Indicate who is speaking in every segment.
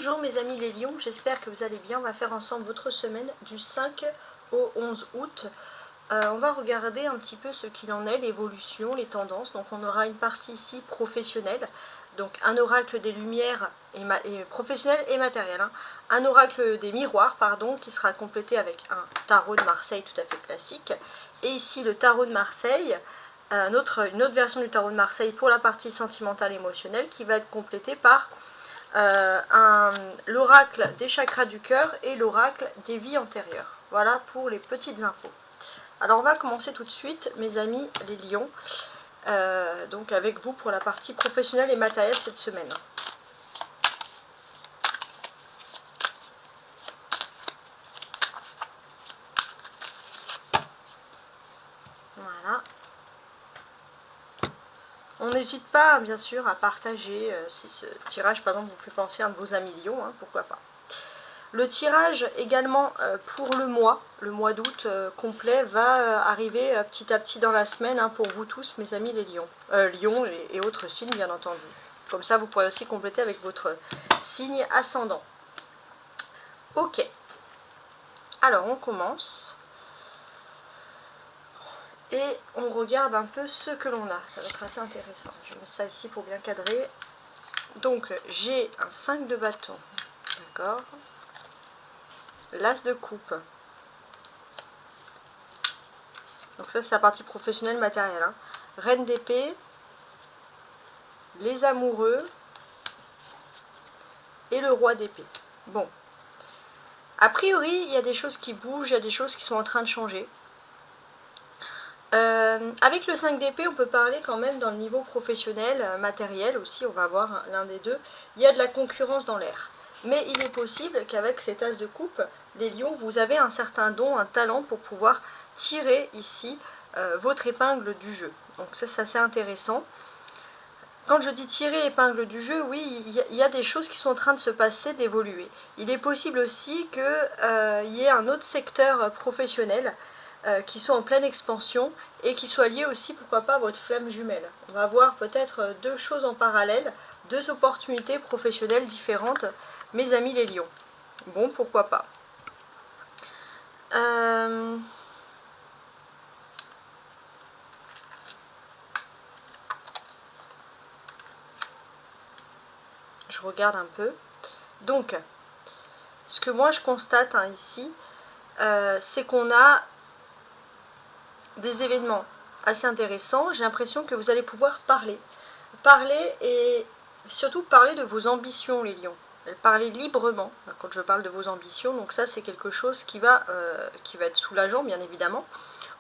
Speaker 1: Bonjour mes amis les lions, j'espère que vous allez bien. On va faire ensemble votre semaine du 5 au 11 août. On va regarder un petit peu ce qu'il en est, l'évolution, les tendances. Donc on aura une partie ici professionnelle, donc un oracle des lumières et professionnel et matériel. Un oracle des miroirs, pardon, qui sera complété avec un tarot de Marseille tout à fait classique. Et ici le tarot de Marseille, une autre version du tarot de Marseille pour la partie sentimentale émotionnelle qui va être complétée par l'oracle des chakras du cœur et l'oracle des vies antérieures. Voilà pour les petites infos. Alors on va commencer tout de suite mes amis les lions, donc avec vous pour la partie professionnelle et matérielle cette semaine. Voilà. On n'hésite pas bien sûr à partager si ce tirage par exemple vous fait penser à un de vos amis lions, pourquoi pas. Le tirage également pour le mois d'août complet va arriver petit à petit dans la semaine pour vous tous mes amis les lions. Lions et autres signes bien entendu. Comme ça vous pourrez aussi compléter avec votre signe ascendant. Ok. Alors on commence. Et on regarde un peu ce que l'on a. Ça va être assez intéressant. Je vais mettre ça ici pour bien cadrer. Donc j'ai un 5 de bâton. D'accord. L'as de coupe. Donc ça c'est la partie professionnelle matérielle. Reine d'épée. Les amoureux. Et le roi d'épée. Bon. A priori, il y a des choses qui bougent, il y a des choses qui sont en train de changer. Avec le 5 d'épée, on peut parler quand même dans le niveau professionnel, matériel aussi, on va voir l'un des deux. Il y a de la concurrence dans l'air. Mais il est possible qu'avec cet as de coupe, les lions, vous avez un certain don, un talent pour pouvoir tirer ici votre épingle du jeu. Donc ça, c'est assez intéressant. Quand je dis tirer l'épingle du jeu, oui, il y a des choses qui sont en train de se passer, d'évoluer. Il est possible aussi qu'il y ait un autre secteur professionnel qui soit en pleine expansion et qui soit lié aussi, pourquoi pas, à votre flamme jumelle. On va voir peut-être deux choses en parallèle, deux opportunités professionnelles différentes, mes amis les lions. Bon, pourquoi pas. Je regarde un peu. Donc, ce que moi je constate ici, c'est qu'on a des événements assez intéressants. J'ai l'impression que vous allez pouvoir parler et surtout parler de vos ambitions les lions, parler librement quand je parle de vos ambitions. Donc ça c'est quelque chose qui va être soulageant bien évidemment.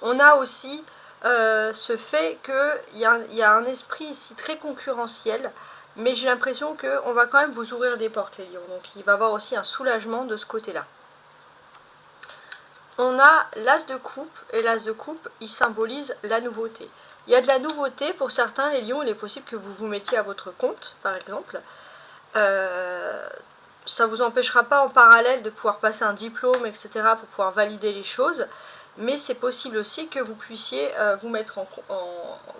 Speaker 1: On a aussi ce fait qu'il y a un esprit ici très concurrentiel, mais j'ai l'impression qu'on va quand même vous ouvrir des portes les lions, donc il va y avoir aussi un soulagement de ce côté là. On a l'as de coupe, et l'as de coupe, il symbolise la nouveauté. Il y a de la nouveauté pour certains, les lions, il est possible que vous vous mettiez à votre compte, par exemple. Ça ne vous empêchera pas en parallèle de pouvoir passer un diplôme, etc., pour pouvoir valider les choses, mais c'est possible aussi que vous puissiez vous mettre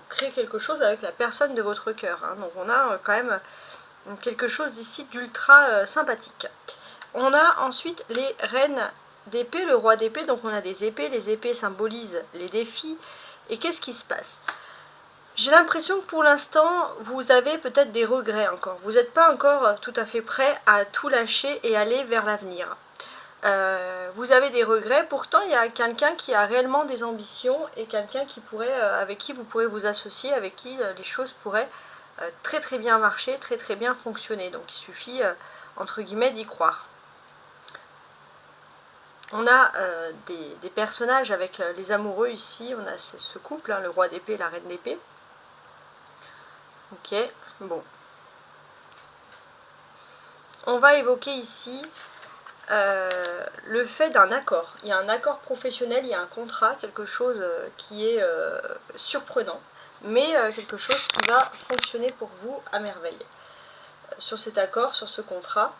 Speaker 1: créer quelque chose avec la personne de votre cœur. Donc on a quand même quelque chose d'ici d'ultra sympathique. On a ensuite les reines d'épée, le roi d'épée, donc on a des épées, les épées symbolisent les défis. Et qu'est-ce qui se passe? J'ai l'impression que pour l'instant, vous avez peut-être des regrets encore. Vous n'êtes pas encore tout à fait prêt à tout lâcher et aller vers l'avenir. Vous avez des regrets, pourtant il y a quelqu'un qui a réellement des ambitions et quelqu'un qui pourrait, avec qui vous pourrez vous associer, avec qui les choses pourraient très très bien marcher, très très bien fonctionner. Donc il suffit, entre guillemets, d'y croire. On a des personnages avec les amoureux ici, on a ce couple, le roi d'épée et la reine d'épée. Ok, bon. On va évoquer ici le fait d'un accord. Il y a un accord professionnel, il y a un contrat, quelque chose qui est surprenant, mais quelque chose qui va fonctionner pour vous à merveille. Sur cet accord, sur ce contrat,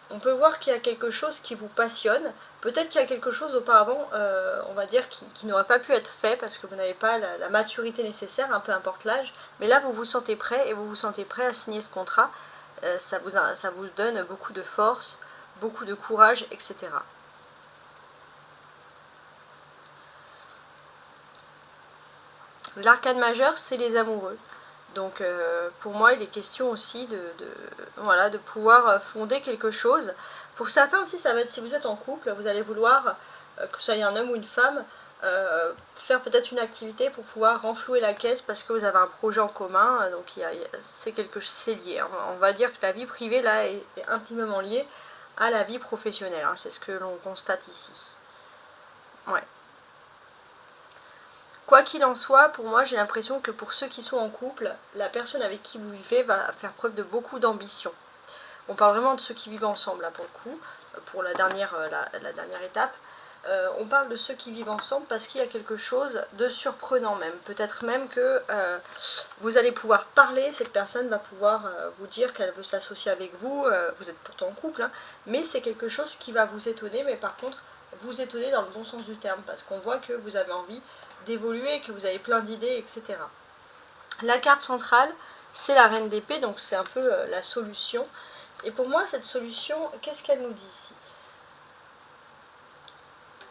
Speaker 1: on peut voir qu'il y a quelque chose qui vous passionne. Peut-être qu'il y a quelque chose auparavant, on va dire, qui n'aurait pas pu être fait parce que vous n'avez pas la maturité nécessaire, peu importe l'âge. Mais là, vous vous sentez prêt et vous vous sentez prêt à signer ce contrat. ça vous donne beaucoup de force, beaucoup de courage, etc. L'arcane majeur, c'est les amoureux. Donc pour moi, il est question aussi voilà, de pouvoir fonder quelque chose. Pour certains aussi, ça va être si vous êtes en couple, vous allez vouloir, que ce soit un homme ou une femme, faire peut-être une activité pour pouvoir renflouer la caisse parce que vous avez un projet en commun. Donc c'est lié. Hein. On va dire que la vie privée là est intimement liée à la vie professionnelle. Hein. C'est ce que l'on constate ici. Ouais. Quoi qu'il en soit, pour moi, j'ai l'impression que pour ceux qui sont en couple, la personne avec qui vous vivez va faire preuve de beaucoup d'ambition. On parle vraiment de ceux qui vivent ensemble, là, pour le coup, pour la dernière étape. On parle de ceux qui vivent ensemble parce qu'il y a quelque chose de surprenant même. Peut-être même que vous allez pouvoir parler, cette personne va pouvoir vous dire qu'elle veut s'associer avec vous. Vous êtes pourtant en couple, hein, mais c'est quelque chose qui va vous étonner, mais par contre, vous étonner dans le bon sens du terme, parce qu'on voit que vous avez envie d'évoluer, que vous avez plein d'idées, etc. La carte centrale, c'est la reine d'épée, donc c'est un peu la solution. Et pour moi, cette solution, qu'est-ce qu'elle nous dit ici?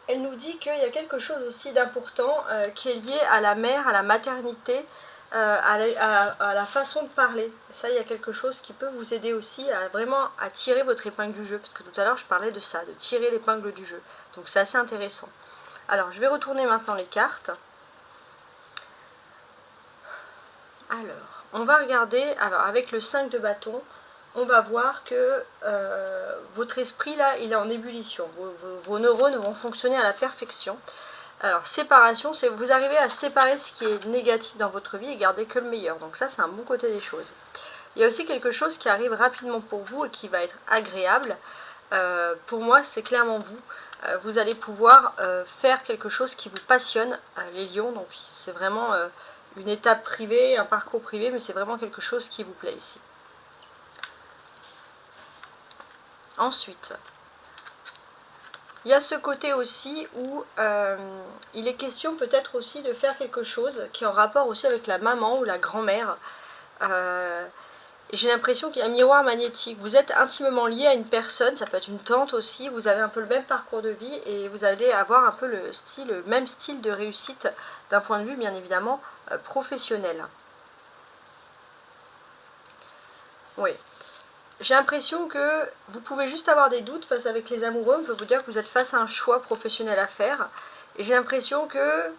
Speaker 1: Elle nous dit qu'il y a quelque chose aussi d'important qui est lié à la mère, à la maternité, à la façon de parler. Ça, il y a quelque chose qui peut vous aider aussi à vraiment à tirer votre épingle du jeu, parce que tout à l'heure, je parlais de ça, de tirer l'épingle du jeu. Donc c'est assez intéressant. Alors, je vais retourner maintenant les cartes. Alors, on va regarder, alors avec le 5 de bâton, on va voir que votre esprit là, il est en ébullition. Vos neurones vont fonctionner à la perfection. Alors, séparation, c'est vous arrivez à séparer ce qui est négatif dans votre vie et garder que le meilleur. Donc ça, c'est un bon côté des choses. Il y a aussi quelque chose qui arrive rapidement pour vous et qui va être agréable. Pour moi, c'est clairement vous. Vous allez pouvoir faire quelque chose qui vous passionne, les lions. Donc c'est vraiment une étape privée, un parcours privé, mais c'est vraiment quelque chose qui vous plaît ici. Ensuite, il y a ce côté aussi où il est question peut-être aussi de faire quelque chose qui est en rapport aussi avec la maman ou la grand-mère. Et j'ai l'impression qu'il y a un miroir magnétique. Vous êtes intimement lié à une personne, ça peut être une tante aussi, vous avez un peu le même parcours de vie et vous allez avoir un peu le même style de réussite d'un point de vue bien évidemment professionnel. Oui. J'ai l'impression que vous pouvez juste avoir des doutes parce qu'avec les amoureux, on peut vous dire que vous êtes face à un choix professionnel à faire. Et j'ai l'impression que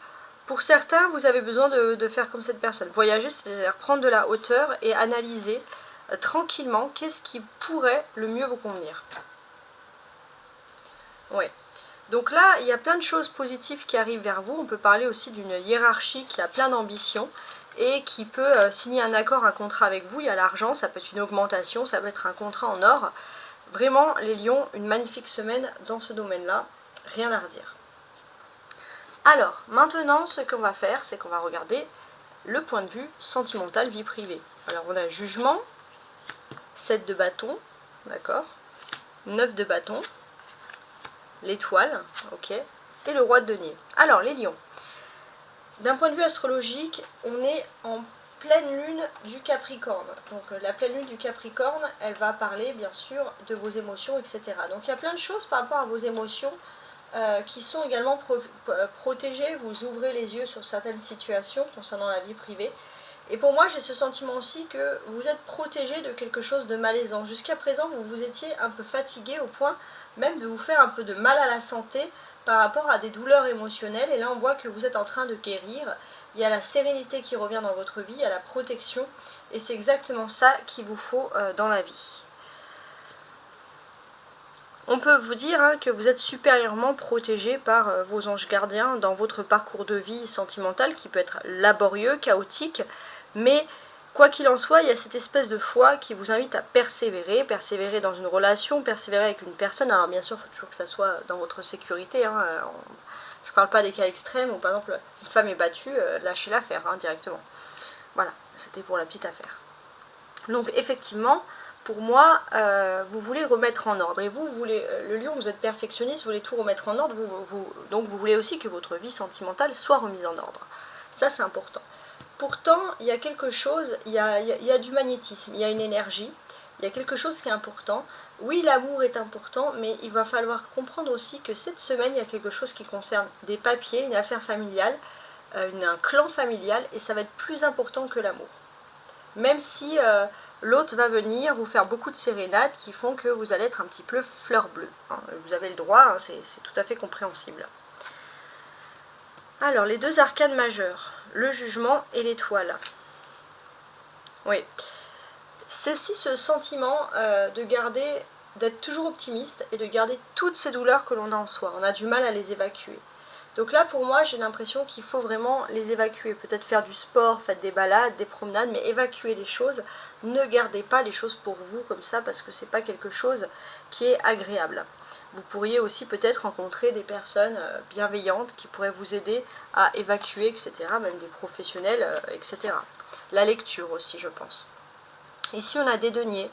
Speaker 1: pour certains, vous avez besoin de faire comme cette personne. Voyager, c'est-à-dire prendre de la hauteur et analyser tranquillement qu'est-ce qui pourrait le mieux vous convenir. Oui. Donc là, il y a plein de choses positives qui arrivent vers vous. On peut parler aussi d'une hiérarchie qui a plein d'ambition et qui peut signer un accord, un contrat avec vous. Il y a l'argent, ça peut être une augmentation, ça peut être un contrat en or. Vraiment, les lions, une magnifique semaine dans ce domaine-là. Rien à redire. Alors, maintenant, ce qu'on va faire, c'est qu'on va regarder le point de vue sentimental, vie privée. Alors, on a jugement, 7 de bâton, d'accord, 9 de bâton, l'étoile, ok, et le roi de denier. Alors, les lions. D'un point de vue astrologique, on est en pleine lune du Capricorne. Donc, la pleine lune du Capricorne, elle va parler, bien sûr, de vos émotions, etc. Donc, il y a plein de choses par rapport à vos émotions qui sont également protégées. Vous ouvrez les yeux sur certaines situations concernant la vie privée. Et pour moi, j'ai ce sentiment aussi que vous êtes protégé de quelque chose de malaisant. Jusqu'à présent, vous vous étiez un peu fatigué au point même de vous faire un peu de mal à la santé par rapport à des douleurs émotionnelles. Et là, on voit que vous êtes en train de guérir. Il y a la sérénité qui revient dans votre vie, il y a la protection. Et c'est exactement ça qu'il vous faut dans la vie. On peut vous dire que vous êtes supérieurement protégé par vos anges gardiens dans votre parcours de vie sentimental qui peut être laborieux, chaotique, mais quoi qu'il en soit, il y a cette espèce de foi qui vous invite à persévérer, persévérer dans une relation, persévérer avec une personne. Alors bien sûr, il faut toujours que ça soit dans votre sécurité. Je ne parle pas des cas extrêmes où par exemple une femme est battue, lâchez l'affaire directement. Voilà, c'était pour la petite affaire. Donc effectivement, pour moi, vous voulez remettre en ordre. Et vous voulez, le lion, vous êtes perfectionniste, vous voulez tout remettre en ordre. Donc vous voulez aussi que votre vie sentimentale soit remise en ordre. Ça, c'est important. Pourtant, il y a quelque chose, il y a du magnétisme, il y a une énergie il y a quelque chose qui est important. Oui, l'amour est important, mais il va falloir comprendre aussi que cette semaine, il y a quelque chose qui concerne des papiers, une affaire familiale, un clan familial, et ça va être plus important que l'amour. Même si l'autre va venir vous faire beaucoup de sérénades qui font que vous allez être un petit peu fleur bleue. Hein. Vous avez le droit, hein, c'est tout à fait compréhensible. Alors, les deux arcanes majeures, le jugement et l'étoile. Oui. C'est aussi ce sentiment d'être toujours optimiste et de garder toutes ces douleurs que l'on a en soi. On a du mal à les évacuer. Donc là, pour moi, j'ai l'impression qu'il faut vraiment les évacuer. Peut-être faire du sport, faire des balades, des promenades, mais évacuer les choses. Ne gardez pas les choses pour vous comme ça, parce que c'est pas quelque chose qui est agréable. Vous pourriez aussi peut-être rencontrer des personnes bienveillantes qui pourraient vous aider à évacuer, etc. Même des professionnels, etc. La lecture aussi, je pense. Ici, on a des deniers,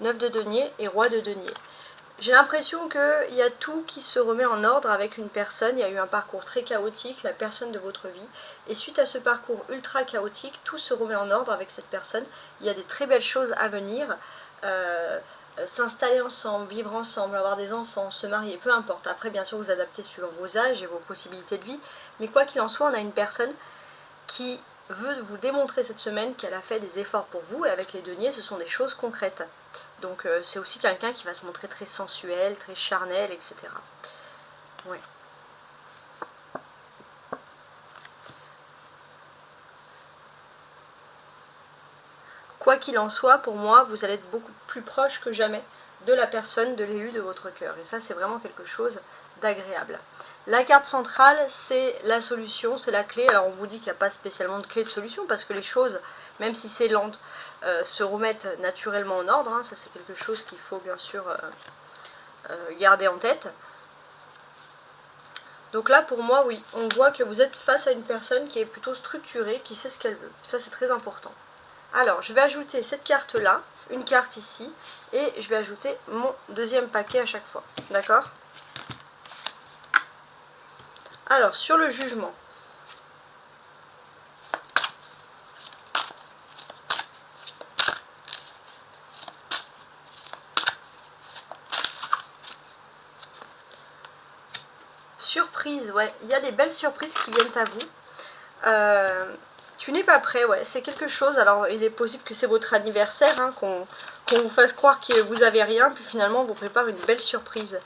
Speaker 1: 9 de deniers et roi de deniers. J'ai l'impression qu'il y a tout qui se remet en ordre avec une personne. Il y a eu un parcours très chaotique, la personne de votre vie. Et suite à ce parcours ultra chaotique, tout se remet en ordre avec cette personne. Il y a des très belles choses à venir. S'installer ensemble, vivre ensemble, avoir des enfants, se marier, peu importe. Après, bien sûr, vous adaptez suivant vos âges et vos possibilités de vie. Mais quoi qu'il en soit, on a une personne qui veut vous démontrer cette semaine qu'elle a fait des efforts pour vous. Et avec les deniers, ce sont des choses concrètes. Donc c'est aussi quelqu'un qui va se montrer très sensuel, très charnel, etc. Ouais. Quoi qu'il en soit, pour moi, vous allez être beaucoup plus proche que jamais de la personne, de l'élu de votre cœur. Et ça, c'est vraiment quelque chose d'agréable. La carte centrale, c'est la solution, c'est la clé. Alors on vous dit qu'il n'y a pas spécialement de clé de solution, parce que les choses, même si c'est lent, se remettent naturellement en ordre. Hein. Ça, c'est quelque chose qu'il faut bien sûr garder en tête. Donc là, pour moi, oui, on voit que vous êtes face à une personne qui est plutôt structurée, qui sait ce qu'elle veut. Ça, c'est très important. Alors, je vais ajouter cette carte-là, une carte ici, et je vais ajouter mon deuxième paquet à chaque fois. D'accord ? Alors, sur le jugement. Surprise, ouais, il y a des belles surprises qui viennent à vous. Tu n'es pas prêt, ouais, c'est quelque chose. Alors, il est possible que c'est votre anniversaire, hein, qu'on vous fasse croire que vous avez rien, puis finalement, on vous prépare une belle surprise.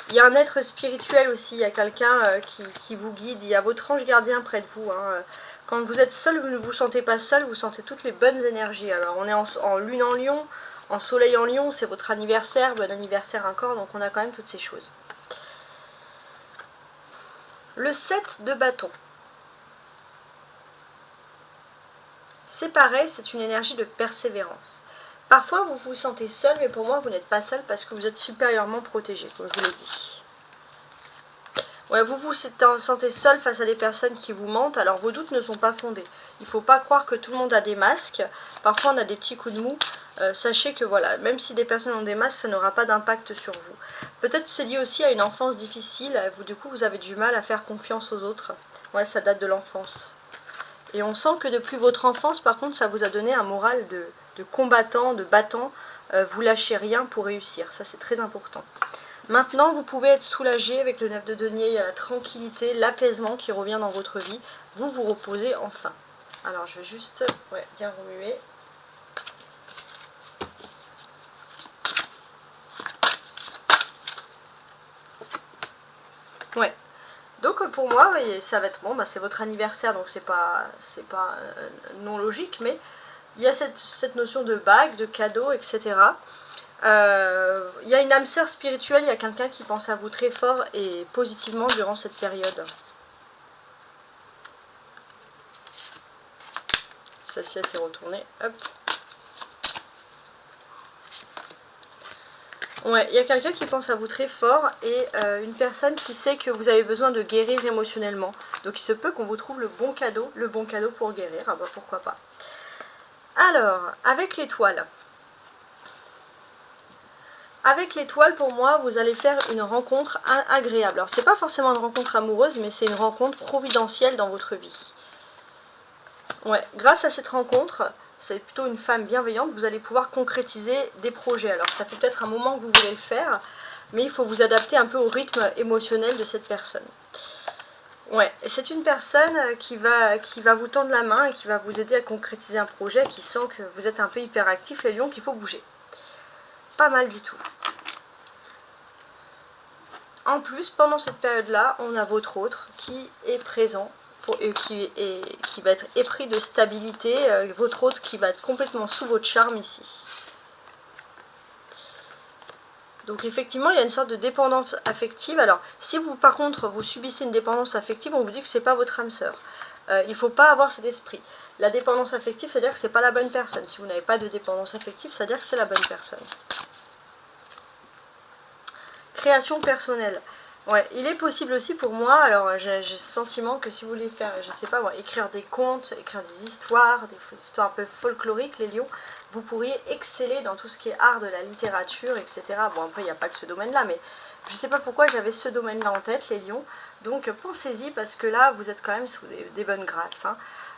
Speaker 1: Il y a un être spirituel aussi, il y a quelqu'un qui vous guide, il y a votre ange gardien près de vous. Hein. Quand vous êtes seul, vous ne vous sentez pas seul, vous sentez toutes les bonnes énergies. Alors, on est en lune en lion, en soleil en lion, c'est votre anniversaire, bon anniversaire encore, donc on a quand même toutes ces choses. Le 7 de bâton. C'est pareil, c'est une énergie de persévérance. Parfois, vous vous sentez seul, mais pour moi, vous n'êtes pas seul parce que vous êtes supérieurement protégé, comme je vous l'ai dit. Ouais, vous vous sentez seul face à des personnes qui vous mentent, alors vos doutes ne sont pas fondés. Il ne faut pas croire que tout le monde a des masques. Parfois, on a des petits coups de mou. Sachez que voilà, même si des personnes ont des masques, ça n'aura pas d'impact sur vous. Peut-être c'est lié aussi à une enfance difficile. Du coup, vous avez du mal à faire confiance aux autres. Ouais, ça date de l'enfance. Et on sent que depuis votre enfance, par contre, ça vous a donné un moral de combattant, de battant. Vous lâchez rien pour réussir. Ça, c'est très important. Maintenant, vous pouvez être soulagé avec le 9 de denier. Il y a la tranquillité, l'apaisement qui revient dans votre vie. Vous vous reposez enfin. Alors, je vais juste bien remuer. Ouais. Donc pour moi, ça va être bon, c'est votre anniversaire, donc c'est pas non logique, mais il y a cette notion de bague, de cadeau, etc. Il y a une âme sœur spirituelle, il y a quelqu'un qui pense à vous très fort et positivement durant cette période. Celle-ci elle s'est retournée. Hop. Ouais, il y a quelqu'un qui pense à vous très fort et une personne qui sait que vous avez besoin de guérir émotionnellement. Donc il se peut qu'on vous trouve le bon cadeau pour guérir. Ah bah pourquoi pas. Alors, avec l'étoile. Avec l'étoile, pour moi, vous allez faire une rencontre agréable. Alors, c'est pas forcément une rencontre amoureuse, mais c'est une rencontre providentielle dans votre vie. Ouais, grâce à cette rencontre, c'est plutôt une femme bienveillante, vous allez pouvoir concrétiser des projets. Alors ça fait peut-être un moment que vous voulez le faire, mais il faut vous adapter un peu au rythme émotionnel de cette personne. Ouais, c'est une personne qui va vous tendre la main et qui va vous aider à concrétiser un projet, qui sent que vous êtes un peu hyperactif, les lions, qu'il faut bouger. Pas mal du tout. En plus, pendant cette période-là, on a votre autre qui est présent, qui va être épris de stabilité, votre autre qui va être complètement sous votre charme ici. Donc effectivement, il y a une sorte de dépendance affective. Alors, si vous, par contre, vous subissez une dépendance affective, on vous dit que c'est pas votre âme sœur. Il ne faut pas avoir cet esprit. La dépendance affective, c'est-à-dire que c'est pas la bonne personne. Si vous n'avez pas de dépendance affective, c'est-à-dire que c'est la bonne personne. Création personnelle. Ouais, il est possible aussi pour moi, alors j'ai ce sentiment que si vous voulez faire, je sais pas moi, écrire des contes, écrire des histoires un peu folkloriques, les lions, vous pourriez exceller dans tout ce qui est art de la littérature, etc. Bon, après, il n'y a pas que ce domaine-là, mais je sais pas pourquoi j'avais ce domaine-là en tête, les lions. Donc pensez-y, parce que là, vous êtes quand même sous des bonnes grâces. Hein.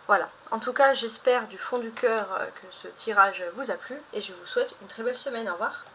Speaker 1: Voilà. En tout cas, j'espère du fond du cœur que ce tirage vous a plu, et je vous souhaite une très belle semaine. Au revoir.